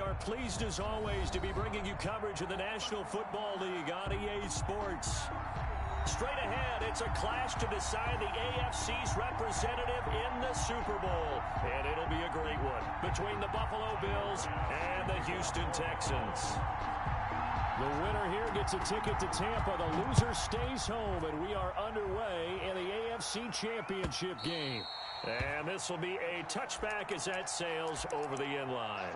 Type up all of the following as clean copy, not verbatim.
we are pleased as always to be bringing you coverage of the National Football League on EA Sports. Straight ahead, it's a clash to decide the AFC's representative in the Super Bowl. And it'll be a great one between the Buffalo Bills and the Houston Texans. The winner here gets a ticket to Tampa. The loser stays home, and we are underway in the AFC Championship game. And this will be a touchback as that sails over the end line.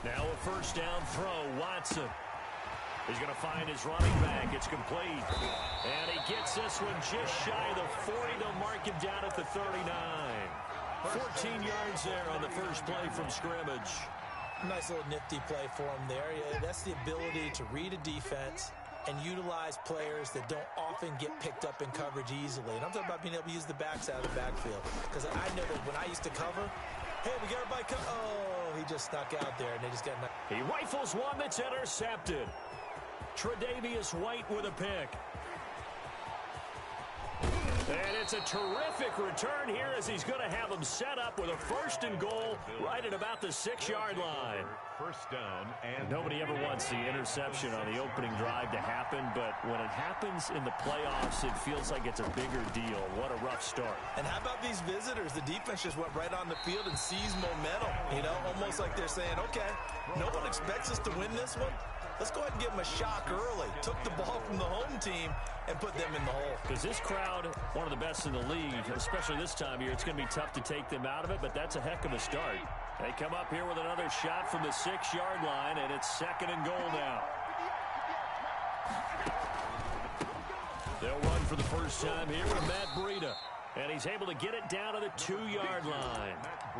Now a first down throw, Watson. He's going to find his running back. It's complete. And he gets this one just shy of the 40. They'll mark him down at the 39. 14 yards there on the first play from scrimmage. Nice little nifty play for him there. Yeah, that's the ability to read a defense and utilize players that don't often get picked up in coverage easily. And I'm talking about being able to use the backside of the backfield. Because I know that when I used to cover, hey, we got everybody cover. Oh, he just snuck out there, and they just got knocked. He rifles one that's intercepted. Tre'Davious White with a pick. And it's a terrific return here as he's going to have him set up with a first and goal right at about the 6-yard line. First down, and nobody ever wants the interception on the opening drive to happen, but when it happens in the playoffs, it feels like it's a bigger deal. What a rough start. And how about these visitors? The defense just went right on the field and seized momentum, you know, almost like they're saying, okay, no one expects us to win this one. Let's go ahead and give them a shock early. Took the ball from the home team and put them in the hole. Because this crowd, one of the best in the league, especially this time of year, it's going to be tough to take them out of it, but that's a heck of a start. They come up here with another shot from the 6-yard line, and it's second and goal now. They'll run for the first time here with Matt Breida. And he's able to get it down to the 2-yard line.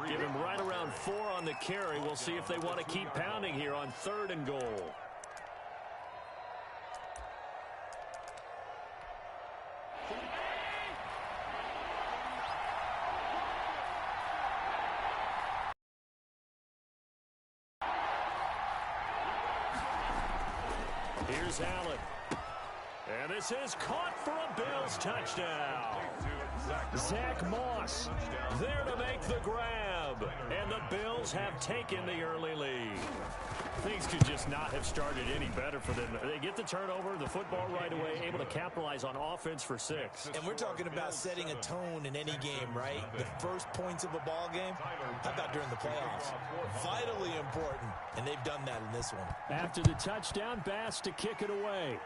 Give him right around 4 on the carry. We'll see if they want to keep pounding here on third and goal. Here's Allen. And this is caught for a Bills touchdown. Zach Moss there to make the grab. And the Bills have taken the early lead. Things could just not have started any better for them. They get the turnover, the football right away, able to capitalize on offense for 6. And we're talking about setting a tone in any game, right? The first points of a ball game, how about during the playoffs? Vitally important, and they've done that in this one. After the touchdown, Bass to kick it away.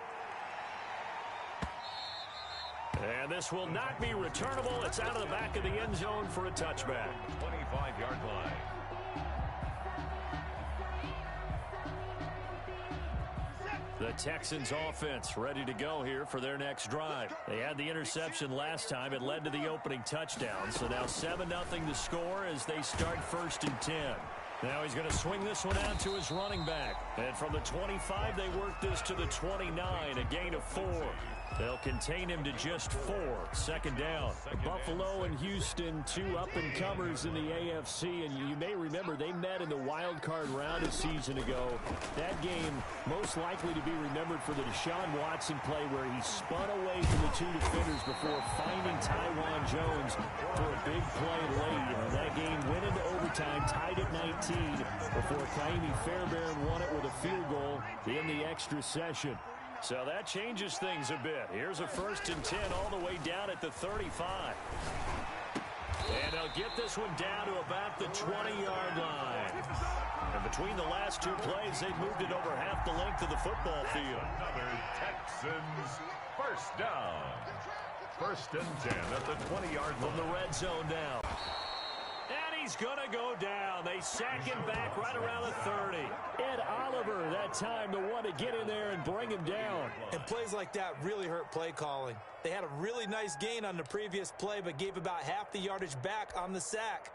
And this will not be returnable. It's out of the back of the end zone for a touchback. 25-yard line. The Texans offense ready to go here for their next drive. They had the interception last time. It led to the opening touchdown. So now 7-0 to score as they start first and 10. Now he's going to swing this one out to his running back. And from the 25, they work this to the 29, a gain of 4. They'll contain him to just 4. Second down. Buffalo and Houston, 2 up-and-comers in the AFC. And you may remember they met in the wild card round a season ago. That game most likely to be remembered for the Deshaun Watson play where he spun away from the 2 defenders before finding Tywan Jones for a big play late. And that game went into overtime, tied at 19 before Kaimi Fairbairn won it with a field goal in the extra session. So that changes things a bit. Here's a first and 10 all the way down at the 35. And they'll get this one down to about the 20-yard line. And between the last 2 plays, they've moved it over half the length of the football field. Another Texans first down. First and 10 at the 20-yard line. From the red zone now. And he's going to go down. They sack him back right around the 30. Ed Oliver that time the one to get in there and bring him down. And plays like that really hurt play calling. They had a really nice gain on the previous play, but gave about half the yardage back on the sack.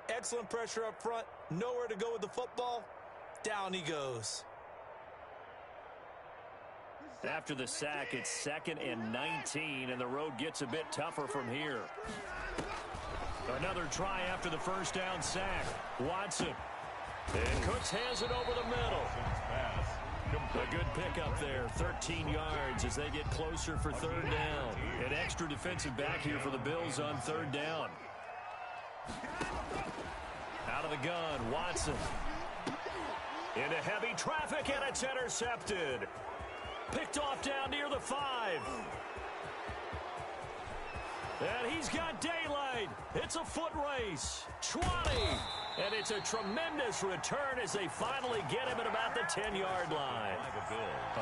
Excellent pressure up front. Nowhere to go with the football. Down he goes. After the sack, it's 2nd and 19, and the road gets a bit tougher from here. Another try after the first down sack. Watson. And Cooks has it over the middle. A good pickup there, 13 yards as they get closer for third down. An extra defensive back here for the Bills on third down. Out of the gun, Watson. Into heavy traffic, and it's intercepted. Picked off down near the 5. And he's got daylight. It's a foot race. 20. And it's a tremendous return as they finally get him at about the 10-yard line.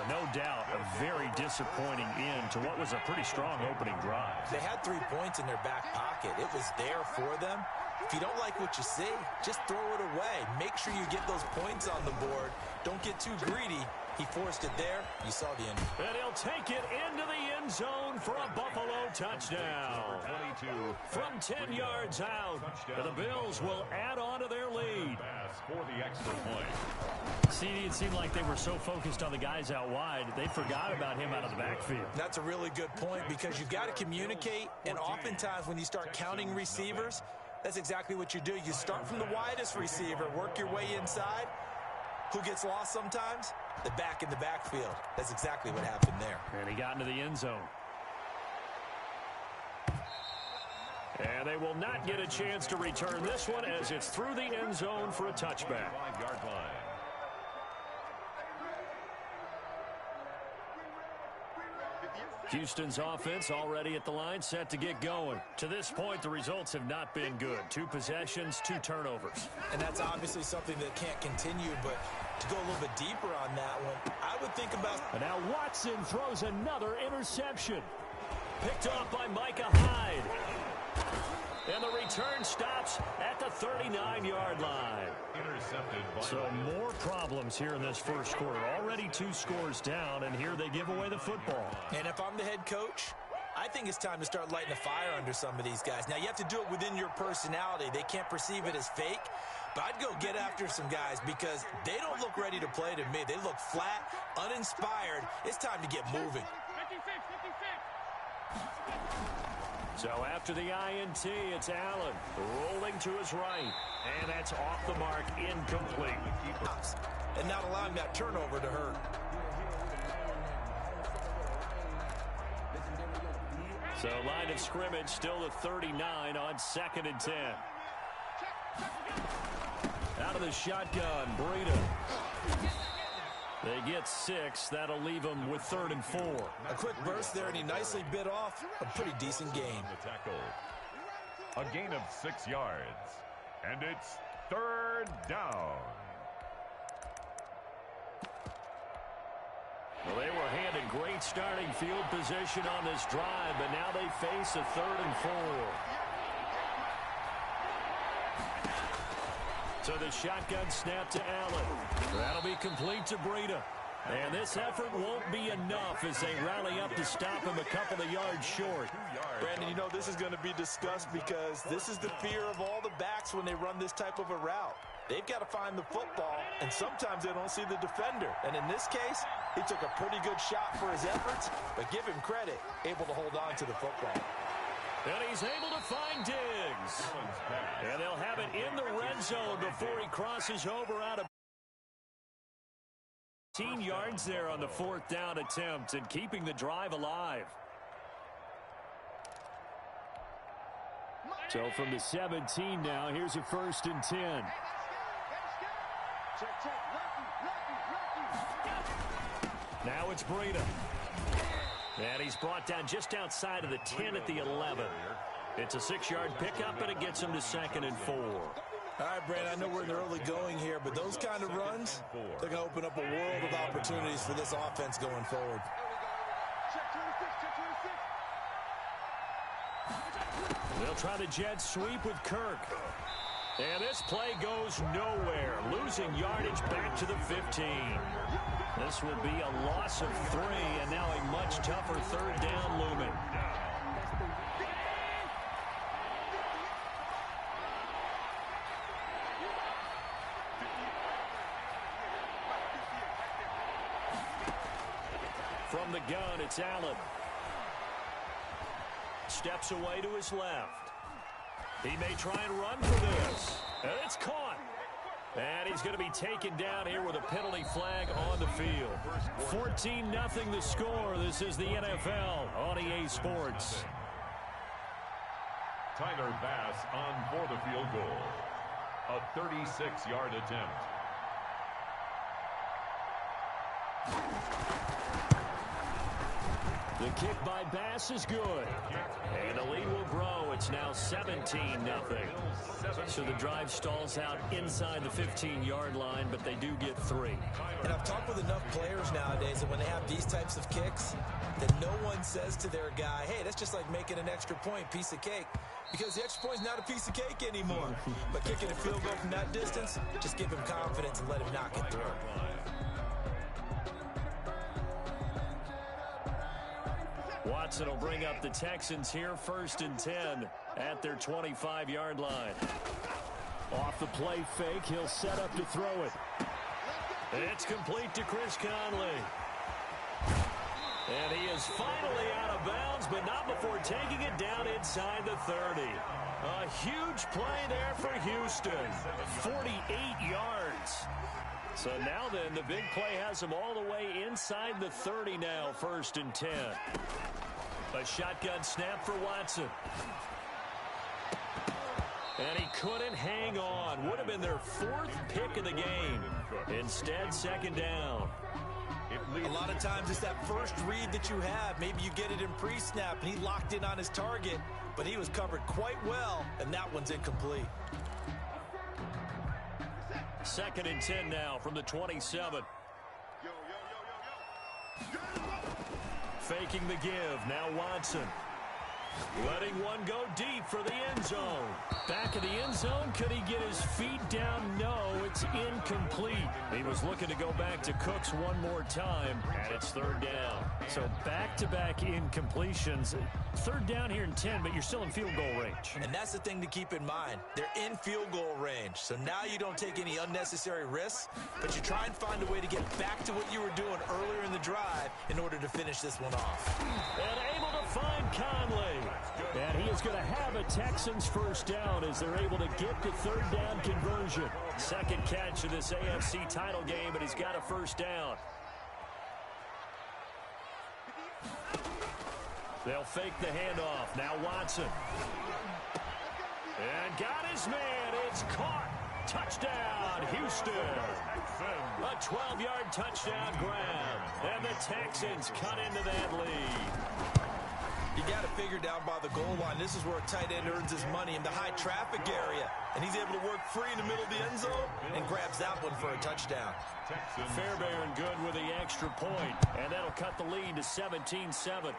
No doubt, a very disappointing end to what was a pretty strong opening drive. They had 3 points in their back pocket. It was there for them. If you don't like what you see, just throw it away. Make sure you get those points on the board. Don't get too greedy. He forced it there. You saw the end. And he'll take it into the end zone for a Buffalo touchdown. 22. From 10 yards out, the Bills will add on to their lead. For the extra point. See, it seemed like they were so focused on the guys out wide, they forgot about him out of the backfield. That's a really good point because you've got to communicate, and oftentimes when you start counting receivers, that's exactly what you do. You start from the widest receiver, work your way inside. Who gets lost sometimes? The back in the backfield. That's exactly what happened there. And he got into the end zone. And they will not get a chance to return this one as it's through the end zone for a touchback. 5-yard line. Houston's offense already at the line, set to get going. To this point, the results have not been good. 2 possessions, 2 turnovers. And that's obviously something that can't continue, but to go a little bit deeper on that one, I would think about... And now Watson throws another interception. Picked off by Micah Hyde. And the return stops at the 39-yard line. Intercepted by so more problems here in this first quarter. Already 2 scores down, and here they give away the football. And if I'm the head coach, I think it's time to start lighting a fire under some of these guys. Now, you have to do it within your personality. They can't perceive it as fake. But I'd go get after some guys because they don't look ready to play to me. They look flat, uninspired. It's time to get moving. 56. So after the INT, it's Allen rolling to his right. And that's off the mark, incomplete. And not allowing that turnover to hurt. So line of scrimmage still the 39 on 2nd and 10. Out of the shotgun, Breida. They get 6. That'll leave them with 3rd and 4. A quick burst there, and he nicely bit off a pretty decent gain. The tackle. A gain of 6 yards. And it's 3rd down. Well, they were handed great starting field position on this drive, but now they face a 3rd and 4. So the shotgun snap to Allen. That'll be complete to Breida. And this effort won't be enough as they rally up to stop him a couple of yards short. Brandon, you know this is going to be discussed because this is the fear of all the backs when they run this type of a route. They've got to find the football, and sometimes they don't see the defender. And in this case, he took a pretty good shot for his efforts, but give him credit, able to hold on to the football. And he's able to find Diggs. And they'll have it in the red zone before he crosses over out of 18 yards there on the 4th down attempt and keeping the drive alive. So from the 17 now, here's a 1st and 10. Now it's Breida. And he's brought down just outside of the 10 at the 11. It's a 6-yard pickup, and it gets him to 2nd and 4. All right, Brandon, I know we're in the early going here, but those kind of runs, they're going to open up a world of opportunities for this offense going forward. They'll try the jet sweep with Kirk. And this play goes nowhere, losing yardage back to the 15. This will be a loss of 3, and now a much tougher 3rd down looming. From the gun, it's Allen. Steps away to his left. He may try and run for this. And it's caught. And he's going to be taken down here with a penalty flag on the field. 14-0 the score. This is the NFL on EA Sports. Tyler Bass on for the field goal. A 36-yard attempt. The kick by Bass is good. And the lead will grow. It's now 17-0. So the drive stalls out inside the 15-yard line, but they do get 3. And I've talked with enough players nowadays that when they have these types of kicks, that no one says to their guy, hey, that's just like making an extra point, piece of cake. Because the extra point is not a piece of cake anymore. But kicking a field goal from that distance, just give him confidence and let him knock it through. Watson will bring up the Texans here, 1st and 10 at their 25-yard line. Off the play fake, he'll set up to throw it. It's complete to Chris Conley. And he is finally out of bounds, but not before taking it down inside the 30. A huge play there for Houston. 48 yards. So now then, the big play has him all the way inside the 30 now, 1st and 10. A shotgun snap for Watson. And he couldn't hang on. Would have been their 4th pick of the game. Instead, 2nd down. A lot of times it's that first read that you have. Maybe you get it in pre-snap, and he locked in on his target, but he was covered quite well, and that one's incomplete. 2nd and 10 now from the 27. Faking the give. Now Watson. Letting one go deep for the end zone. Back of the end zone. Could he get his feet down? No, it's incomplete. He was looking to go back to Cooks one more time, and it's 3rd down. So back-to-back incompletions. 3rd down here in 10, but you're still in field goal range. And that's the thing to keep in mind. They're in field goal range. So now you don't take any unnecessary risks, but you try and find a way to get back to what you were doing earlier in the drive in order to finish this one off. And able to find Conley. And he is going to have a Texans 1st down as they're able to get the 3rd down conversion. 2nd catch of this AFC title game, and he's got a 1st down. They'll fake the handoff. Now Watson. And got his man. It's caught. Touchdown, Houston. A 12-yard touchdown grab. And the Texans cut into that lead. You got to figure down by the goal line. This is where a tight end earns his money in the high traffic area. And he's able to work free in the middle of the end zone and grabs that one for a touchdown. Fairbairn good with the extra point. And that'll cut the lead to 17-7.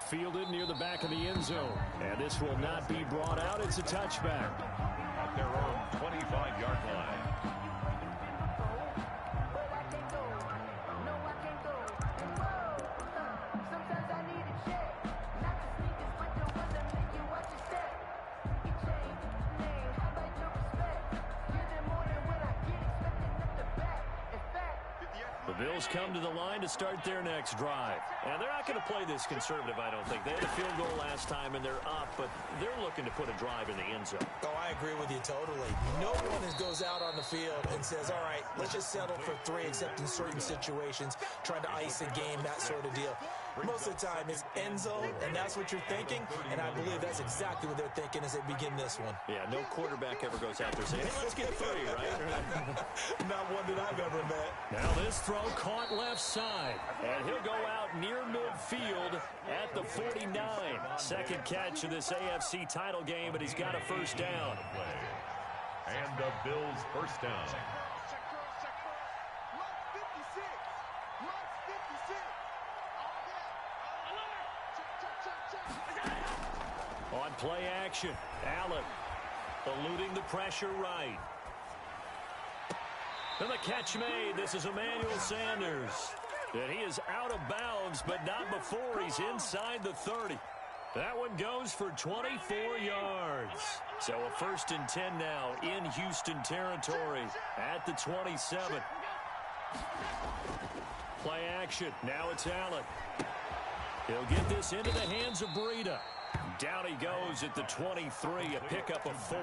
Fielded near the back of the end zone. And this will not be brought out. It's a touchback. At their own 25-yard line. Bills come to the line to start their next drive. And they're not going to play this conservative, I don't think. They had a field goal last time, and they're up, but they're looking to put a drive in the end zone. Oh, I agree with you totally. No one goes out on the field and says, all right, let's just settle for 3, except in certain situations, trying to ice a game, that sort of deal. Most of the time, it's end zone, and that's what you're thinking, and I believe that's exactly what they're thinking as they begin this one. Yeah, no quarterback ever goes out there saying, hey, let's get 3, right? Not one that I've ever met. Now this throw caught left side, and he'll go out near midfield at the 49. 2nd catch of this AFC title game, but he's got a 1st down. And the Bills' 1st down. On play action, Allen eluding the pressure right. And the catch made. This is Emmanuel Sanders. And he is out of bounds, but not before he's inside the 30. That one goes for 24 yards. So a 1st and 10 now in Houston territory at the 27. Play action. Now it's Allen. He'll get this into the hands of Breida. Down he goes at the 23, a pickup of 4.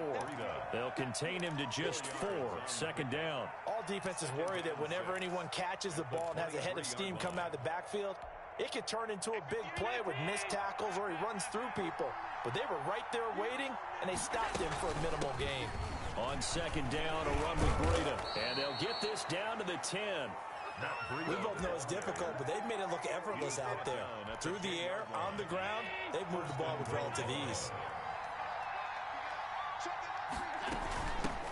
They'll contain him to just 4. Second down. All defenses worry that whenever anyone catches the ball and has a head of steam come out of the backfield, it could turn into a big play with missed tackles or he runs through people. But they were right there waiting, and they stopped him for a minimal gain. On second down, a run with Breida. And they'll get this down to the 10. We both know it's difficult, but they've made it look effortless out there. Through the air, on the ground, they've moved the ball with relative ease.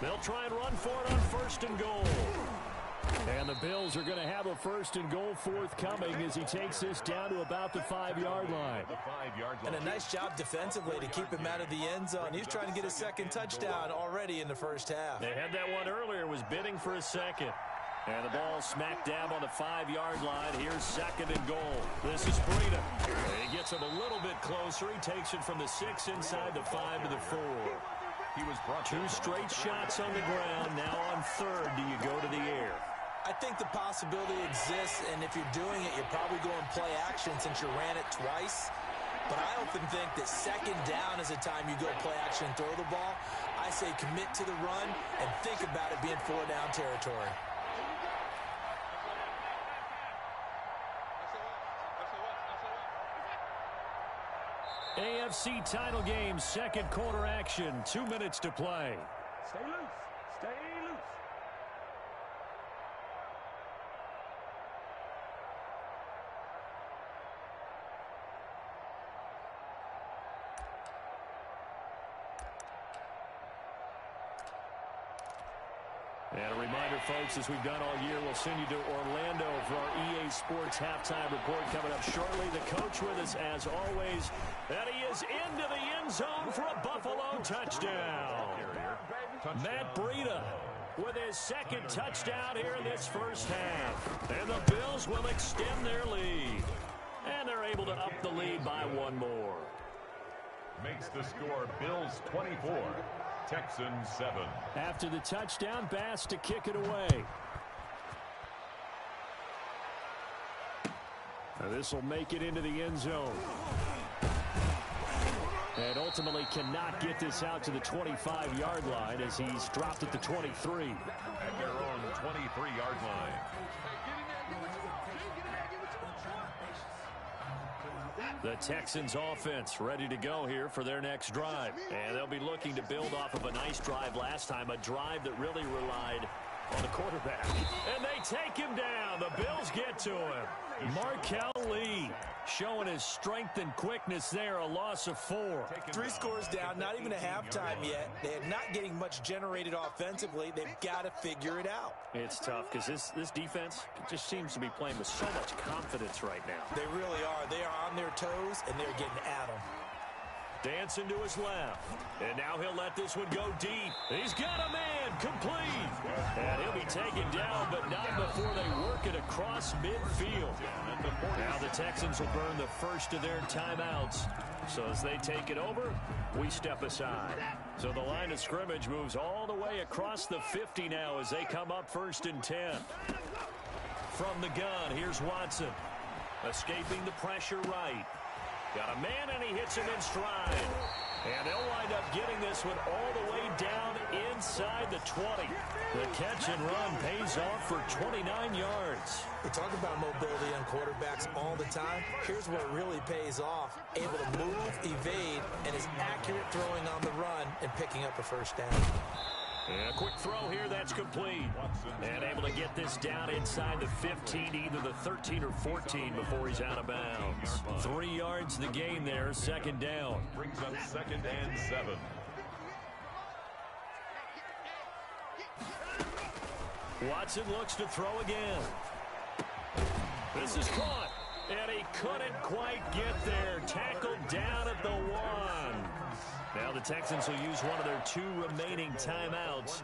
They'll try and run for it on first and goal. And the Bills are going to have a first and goal forthcoming as he takes this down to about the 5-yard line. And a nice job defensively to keep him out of the end zone. He's trying to get his second touchdown already in the first half. They had that one earlier, was bidding for a second. And the ball smacked down on the 5-yard line. Here's second and goal. This is Breida. He gets him a little bit closer. He takes it from the 6 inside the 5 to the 4. He was brought 2 straight shots on the ground. Now on third, do you go to the air? I think the possibility exists, and if you're doing it, you're probably going play action since you ran it twice. But I often think that second down is a time you go play action and throw the ball. I say commit to the run and think about it being 4-down territory. AFC title game, second quarter action, 2 minutes to play. Stay loose. Stay loose. And a reminder, folks, as we've done all year, we'll send you to Orlando for our EA Sports halftime report coming up shortly. The coach with us, as always, and he is into the end zone for a Buffalo touchdown. Matt Breida with his second touchdown here in this first half. And the Bills will extend their lead. And they're able to up the lead by 1 more. Makes the score Bills 24. Texans 7. After the touchdown, Bass to kick it away. This will make it into the end zone. And ultimately cannot get this out to the 25-yard line as he's dropped at the 23. At their own 23-yard line. The Texans offense ready to go here for their next drive. And they'll be looking to build off of a nice drive last time, a drive that really relied on the quarterback. And they take him down. The Bills get to him. Markel Lee showing his strength and quickness there, a loss of 4. 3 scores down, not even a halftime yet. They're not getting much generated offensively. They've got to figure it out. It's tough because this defense just seems to be playing with so much confidence right now. They really are. They are on their toes, and they're getting at them. Dancing to his left. And now he'll let this one go deep. He's got a man complete. And he'll be taken down, but not before they work it across midfield. Now the Texans will burn the first of their timeouts. So as they take it over, we step aside. So the line of scrimmage moves all the way across the 50 now as they come up 1st and 10. From the gun, here's Watson. Escaping the pressure right. Got a man, and he hits him in stride. And they'll wind up getting this one all the way down inside the 20. The catch and run pays off for 29 yards. We talk about mobility on quarterbacks all the time. Here's where it really pays off. Able to move, evade, and is accurate throwing on the run and picking up a first down. And a quick throw here, that's complete. And able to get this down inside the 15, either the 13 or 14 before he's out of bounds. 3 yards the gain there, second down. Brings up 2nd and 7. Watson looks to throw again. This is caught. And he couldn't quite get there. Tackled down at the 1. Now the Texans will use one of their 2 remaining timeouts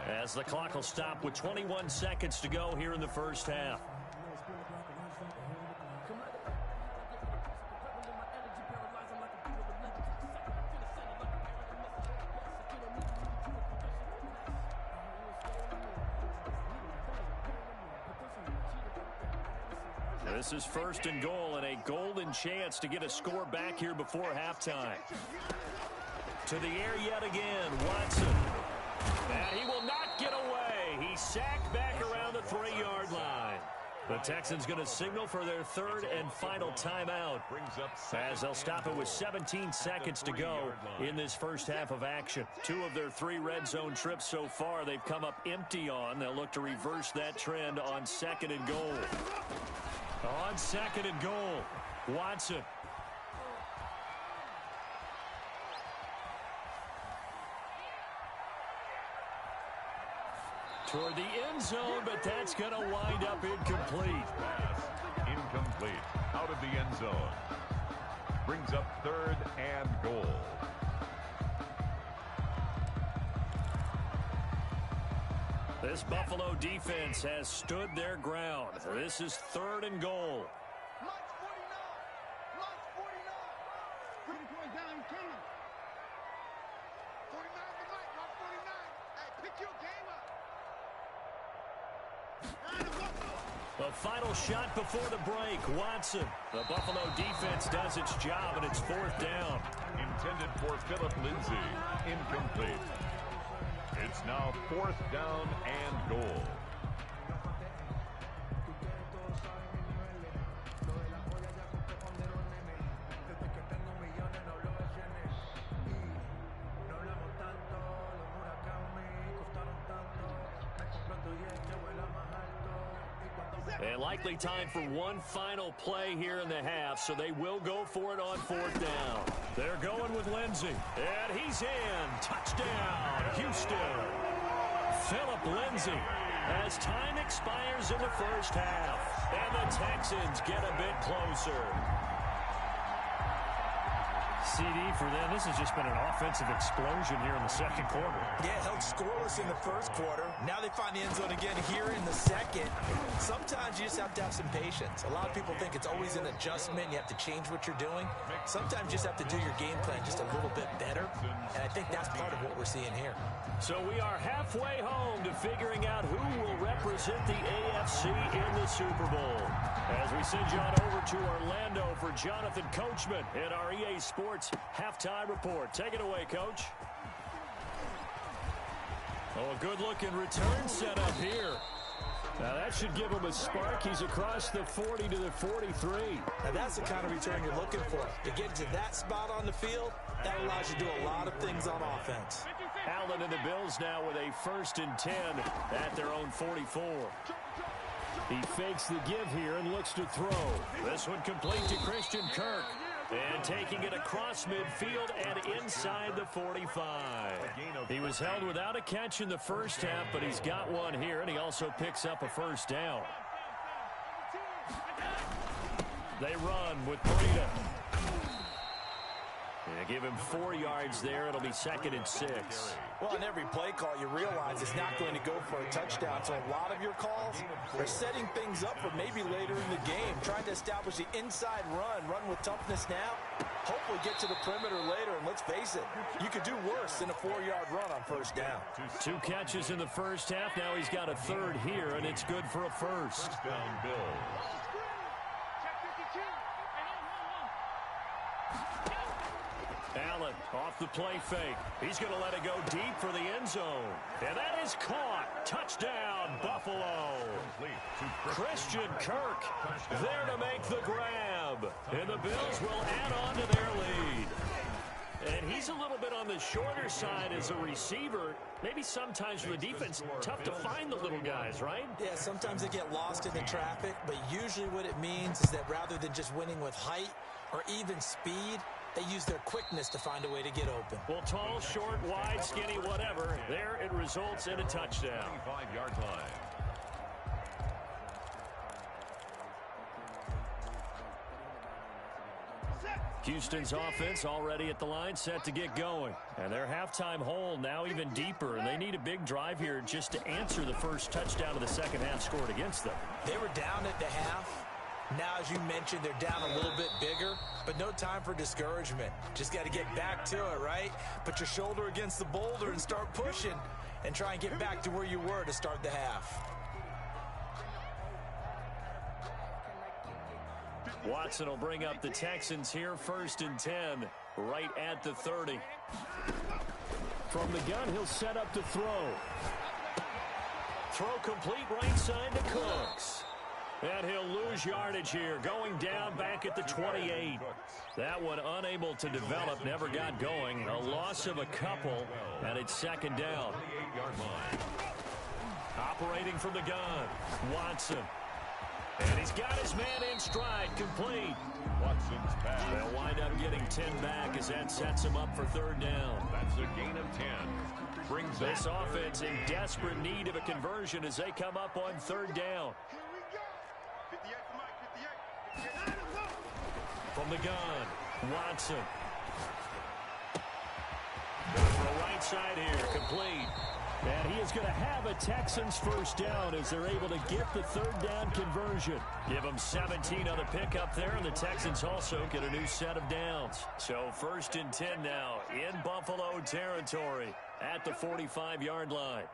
as the clock will stop with 21 seconds to go here in the first half. This is 1st and goal, and a golden chance to get a score back here before halftime. To the air yet again, Watson. And he will not get away. He's sacked back around the 3-yard line. The Texans going to signal for their third and final timeout as they'll stop it with 17 seconds to go in this first half of action. 2 of their 3 red zone trips so far they've come up empty on. They'll look to reverse that trend on 2nd and goal. On 2nd and goal, Watson. Toward the end zone, but that's going to wind up incomplete. Pass incomplete. Out of the end zone. Brings up 3rd and goal. This Buffalo defense has stood their ground. This is 3rd and goal. The final shot before the break, Watson. The Buffalo defense does its job, and it's 4th down. Intended for Philip Lindsay. Incomplete. It's now 4th down and goal. And likely time for one final play here in the half, so they will go for it on 4th down. They're going with Lindsay, and he's in. Touchdown, Houston. Philip Lindsay as time expires in the first half, and the Texans get a bit closer. CD for them. This has just been an offensive explosion here in the second quarter. Yeah, held scoreless in the first quarter. Now they find the end zone again here in the second. Sometimes you just have to have some patience. A lot of people think it's always an adjustment. You have to change what you're doing. Sometimes you just have to do your game plan just a little bit better. And I think that's part of what we're seeing here. So we are halfway home to figuring out who will represent the AFC in the Super Bowl. As we send you on over to Orlando for Jonathan Coachman in our EA Sports Halftime Report. Take it away, Coach. Oh, a good-looking return setup here. Now, that should give him a spark. He's across the 40 to the 43. Now, that's the kind of return you're looking for. To get to that spot on the field, that allows you to do a lot of things on offense. Allen and the Bills now with a 1st and 10 at their own 44. He fakes the give here and looks to throw. This one complete to Christian Kirk. And taking it across midfield and inside the 45. He was held without a catch in the first half, but he's got one here, and he also picks up a 1st down. They run with Breida. They give him 4 yards there. It'll be 2nd and 6. Well, in every play call, you realize it's not going to go for a touchdown. So a lot of your calls are setting things up for maybe later in the game, trying to establish the inside run with toughness now. Hopefully get to the perimeter later, and let's face it, you could do worse than a 4-yard run on 1st down. 2 catches in the first half. Now he's got a 3rd here, and it's good for a 1st. Down Bills. Allen off the play fake. He's going to let it go deep for the end zone. And that is caught. Touchdown, Buffalo. Christian Kirk there to make the grab. And the Bills will add on to their lead. And he's a little bit on the shorter side as a receiver. Maybe sometimes for the defense, tough to find the little guys, right? Yeah, sometimes they get lost in the traffic, but usually what it means is that rather than just winning with height or even speed, they use their quickness to find a way to get open. Well, tall, short, wide, skinny, whatever. There it results in a touchdown. 25-yard line. Houston's offense already at the line, set to get going. And their halftime hole now even deeper, and they need a big drive here just to answer the first touchdown of the second half scored against them. They were down at the half. Now, as you mentioned, they're down a little bit bigger, but no time for discouragement. Just got to get back to it, right? Put your shoulder against the boulder and start pushing and try and get back to where you were to start the half. Watson will bring up the Texans here 1st and 10, right at the 30. From the gun, he'll set up to throw. Throw complete right side to Cooks. And he'll lose yardage here, going down back at the 28. That one unable to develop, never got going. A loss of a couple, and it's 2nd down. Operating from the gun, Watson. And he's got his man in stride, complete. Watson's pass. They'll wind up getting 10 back as that sets him up for 3rd down. That's a gain of 10. Brings This offense in desperate need of a conversion as they come up on 3rd down. From the gun, Watson. For right side here, complete. And he is going to have a Texans 1st down as they're able to get the 3rd down conversion. Give them 17 on the pickup there, and the Texans also get a new set of downs. So 1st and 10 now in Buffalo territory at the 45-yard line.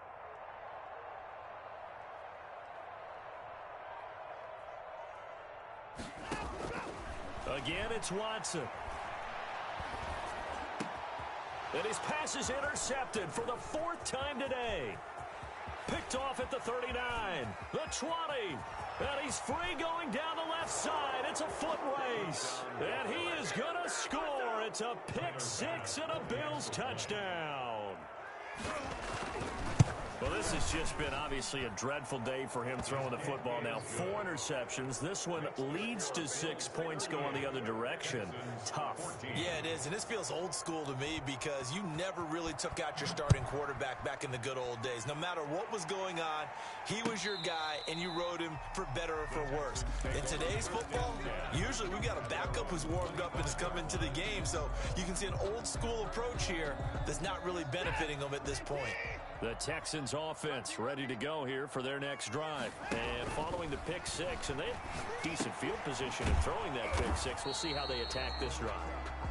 Again, it's Watson. And his pass is intercepted for the 4th time today. Picked off at the 39, the 20, and he's free going down the left side. It's a foot race, and he is going to score. It's a pick 6 and a Bills touchdown. Well, this has just been obviously a dreadful day for him throwing the football. Now 4 interceptions. This one leads to 6 points going the other direction. Tough. Yeah, it is, and this feels old school to me because you never really took out your starting quarterback back in the good old days. No matter what was going on, he was your guy, and you rode him for better or for worse. In today's football, usually we got a backup who's warmed up and is coming to the game, so you can see an old school approach here that's not really benefiting them at this point. The Texans offense ready to go here for their next drive. And following the pick 6, and they have decent field position in throwing that pick 6. We'll see how they attack this drive.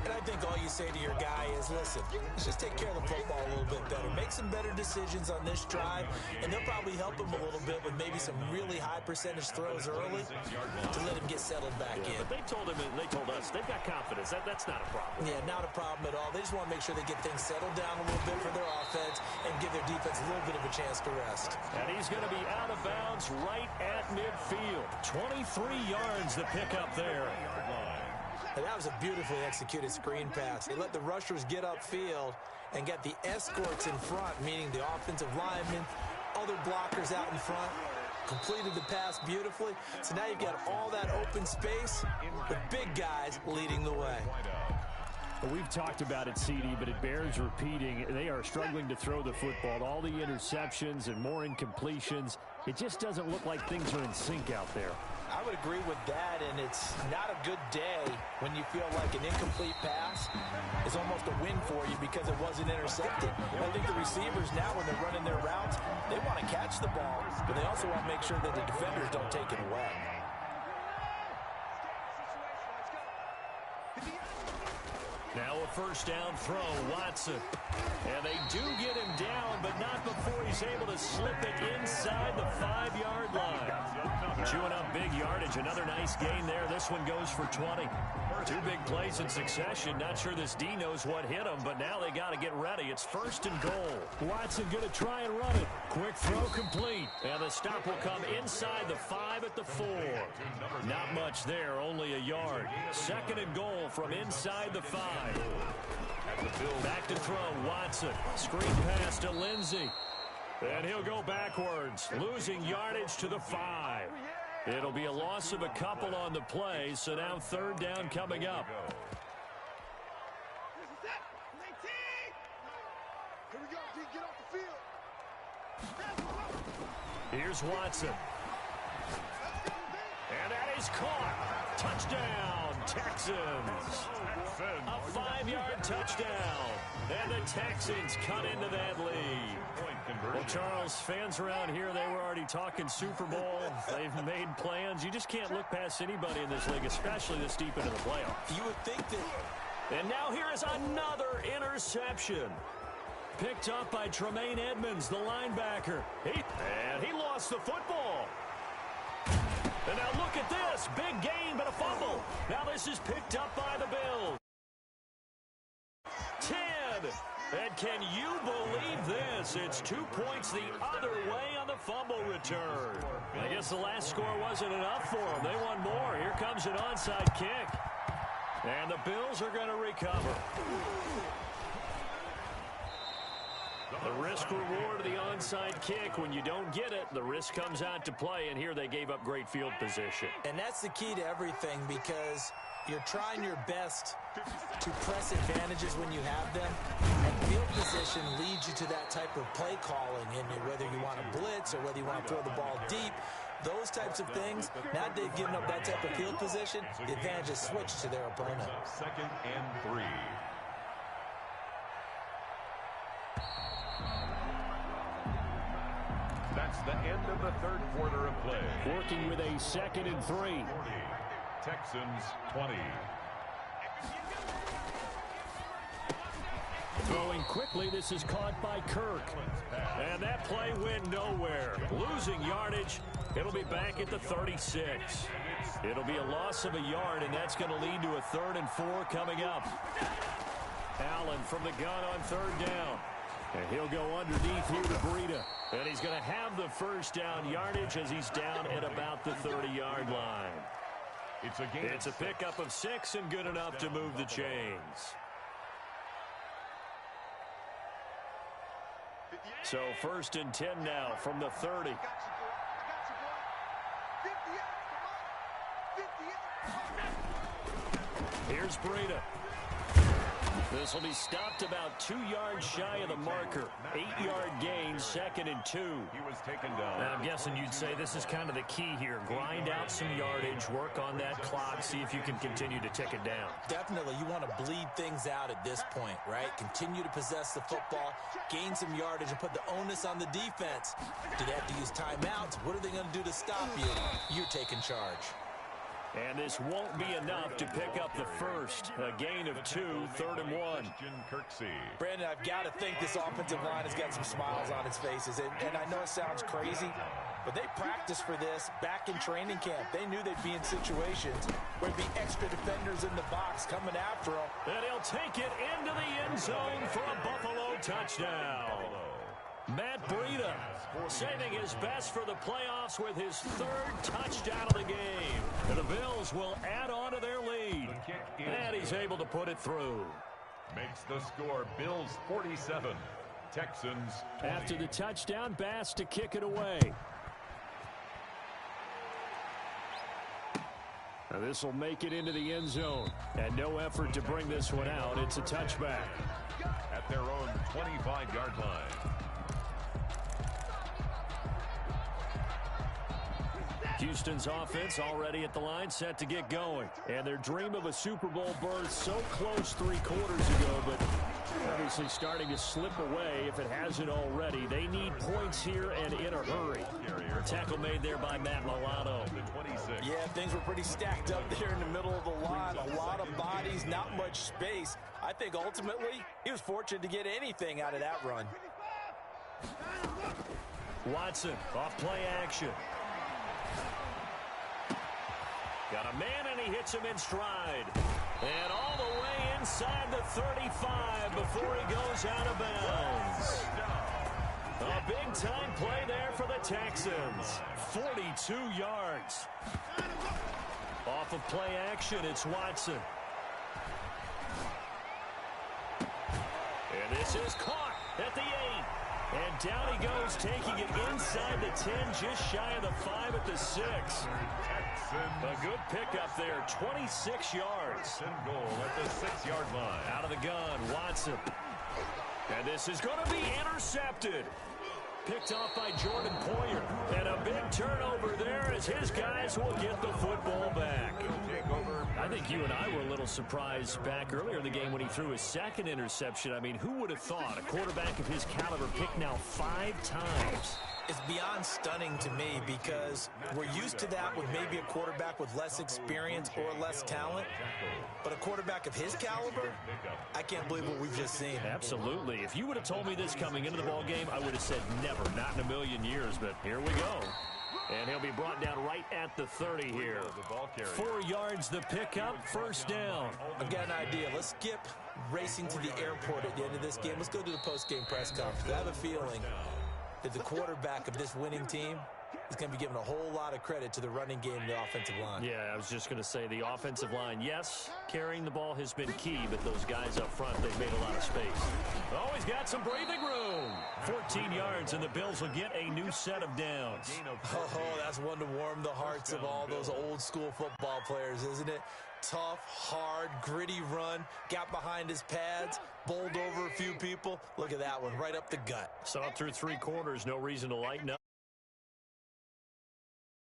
And I think all you say to your guy is, listen, let's just take care of the football a little bit better. Make some better decisions on this drive, and they'll probably help him a little bit with maybe some really high percentage throws early to let him get settled back in. But they told us they've got confidence. That's not a problem. Yeah, not a problem at all. They just want to make sure they get things settled down a little bit for their offense and give their defense a little bit of a chance to rest. And he's going to be out of bounds right at midfield. 23 yards to pick up there. And that was a beautifully executed screen pass. They let the rushers get upfield and get the escorts in front, meaning the offensive linemen, other blockers out in front, completed the pass beautifully. So now you've got all that open space with big guys leading the way. Well, we've talked about it, CD, but it bears repeating. They are struggling to throw the football. All the interceptions and more incompletions. It just doesn't look like things are in sync out there. I would agree with that, and it's not a good day when you feel like an incomplete pass is almost a win for you because it wasn't intercepted. I think the receivers now, when they're running their routes, they want to catch the ball, but they also want to make sure that the defenders don't take it away. Now a 1st down throw, Watson. And they do get him down, but not before he's able to slip it inside the 5-yard line. Chewing up big yardage. Another nice gain there. This one goes for 20. 2 big plays in succession. Not sure this D knows what hit him, but now they got to get ready. It's 1st and goal. Watson going to try and run it. Quick throw complete. And the stop will come inside the 5 at the 4. Not much there, only a yard. 2nd and goal from inside the 5. Back to throw, Watson. Screen pass to Lindsey. And he'll go backwards, losing yardage to the 5. It'll be a loss of a couple on the play, so now 3rd down coming up. Here's Watson. And that is caught. Touchdown, Texans. A 5-yard touchdown. And the Texans cut into that lead. Well, Charles, fans around here, they were already talking Super Bowl. They've made plans. You just can't look past anybody in this league, especially this deep into the playoffs. You would think that. And now here is another interception. Picked up by Tremaine Edmonds, the linebacker. And he lost the football. And now look at this. Big gain, but a fumble. Now this is picked up by the Bills. 10. And can you believe this? It's 2 points the other way on the fumble return. I guess the last score wasn't enough for them. They want more. Here comes an onside kick. And the Bills are going to recover. The risk-reward of the onside kick. When you don't get it, the risk comes out to play, and here they gave up great field position. And that's the key to everything, because you're trying your best to press advantages when you have them, and field position leads you to that type of play calling, and whether you want to blitz or whether you want to throw the ball deep, those types of things. Now they've given up that type of field position, the advantage is switched to their opponent. 2nd and 3. That's the end of the third quarter of play. Working with a 2nd and 3. Texans 20. Throwing quickly, this is caught by Kirk. And that play went nowhere. Losing yardage. It'll be back at the 36. It'll be a loss of a yard, and that's going to lead to a 3rd and 4 coming up. Allen from the gun on 3rd down. And he'll go underneath here to Breida. And he's going to have the first down yardage as he's down at about the 30-yard line. It's a pickup of 6 and good enough to move the chains. So 1st and 10 now from the 30. Here's Breida. This will be stopped about 2 yards shy of the marker. 8-yard gain, 2nd and 2. He was taken down. And I'm guessing you'd say this is kind of the key here. Grind out some yardage, work on that clock, see if you can continue to tick it down. Definitely, you want to bleed things out at this point, right? Continue to possess the football, gain some yardage, and put the onus on the defense. Do they have to use timeouts? What are they going to do to stop you? You're taking charge. And this won't be enough to pick up the first. A gain of 2, 3rd and 1. Brandon, I've got to think this offensive line has got some smiles on its faces. And I know it sounds crazy, but they practiced for this back in training camp. They knew they'd be in situations where there'd be extra defenders in the box coming after them. And he'll take it into the end zone for a Buffalo touchdown. Matt Breida saving his best for the playoffs with his 3rd touchdown of the game. And the Bills will add on to their lead. And he's able to put it through. Makes the score Bills 47, Texans 20. After the touchdown, Bass to kick it away. Now this will make it into the end zone. And no effort to bring this one out. It's a touchback. At their own 25-yard line. Houston's offense already at the line, set to get going. And their dream of a Super Bowl berth so close 3 quarters ago, but obviously starting to slip away if it hasn't already. They need points here and in a hurry. Tackle made there by Matt Milano. Yeah, things were pretty stacked up there in the middle of the line. A lot of bodies, not much space. I think ultimately he was fortunate to get anything out of that run. Watson off play action. Got a man, and he hits him in stride. And all the way inside the 35 before he goes out of bounds. A big-time play there for the Texans. 42 yards. Off of play action, it's Watson. And this is caught at the 8. And down he goes, taking it inside the 10, just shy of the 5 at the 6. A good pickup there, 26 yards. Goal at the 6-yard line. Out of the gun, Watson. And this is going to be intercepted. Picked off by Jordan Poyer. And a big turnover there as his guys will get the football back. I think you and I were a little surprised back earlier in the game when he threw his 2nd interception. I mean, who would have thought a quarterback of his caliber picked now 5 times? It's beyond stunning to me because we're used to that with maybe a quarterback with less experience or less talent. But a quarterback of his caliber, I can't believe what we've just seen. Absolutely. If you would have told me this coming into the ball game, I would have said never, not in a million years. But here we go. And he'll be brought down right at the 30 here. 4 yards the pickup, first down. I've got an idea. Let's skip racing to the airport at the end of this game. Let's go to the post-game press conference. I have a feeling that the quarterback of this winning team is going to be given a whole lot of credit to the running game and the offensive line. Yeah, I was just going to say the offensive line, yes, carrying the ball has been key, but those guys up front, they've made a lot of space. Oh, he's got some breathing room. 14 yards, and the Bills will get a new set of downs. Oh, that's one to warm the hearts of all those old-school football players, isn't it? Tough, hard, gritty run, got behind his pads, bowled over a few people. Look at that one, right up the gut. Saw it through 3 quarters, no reason to lighten up.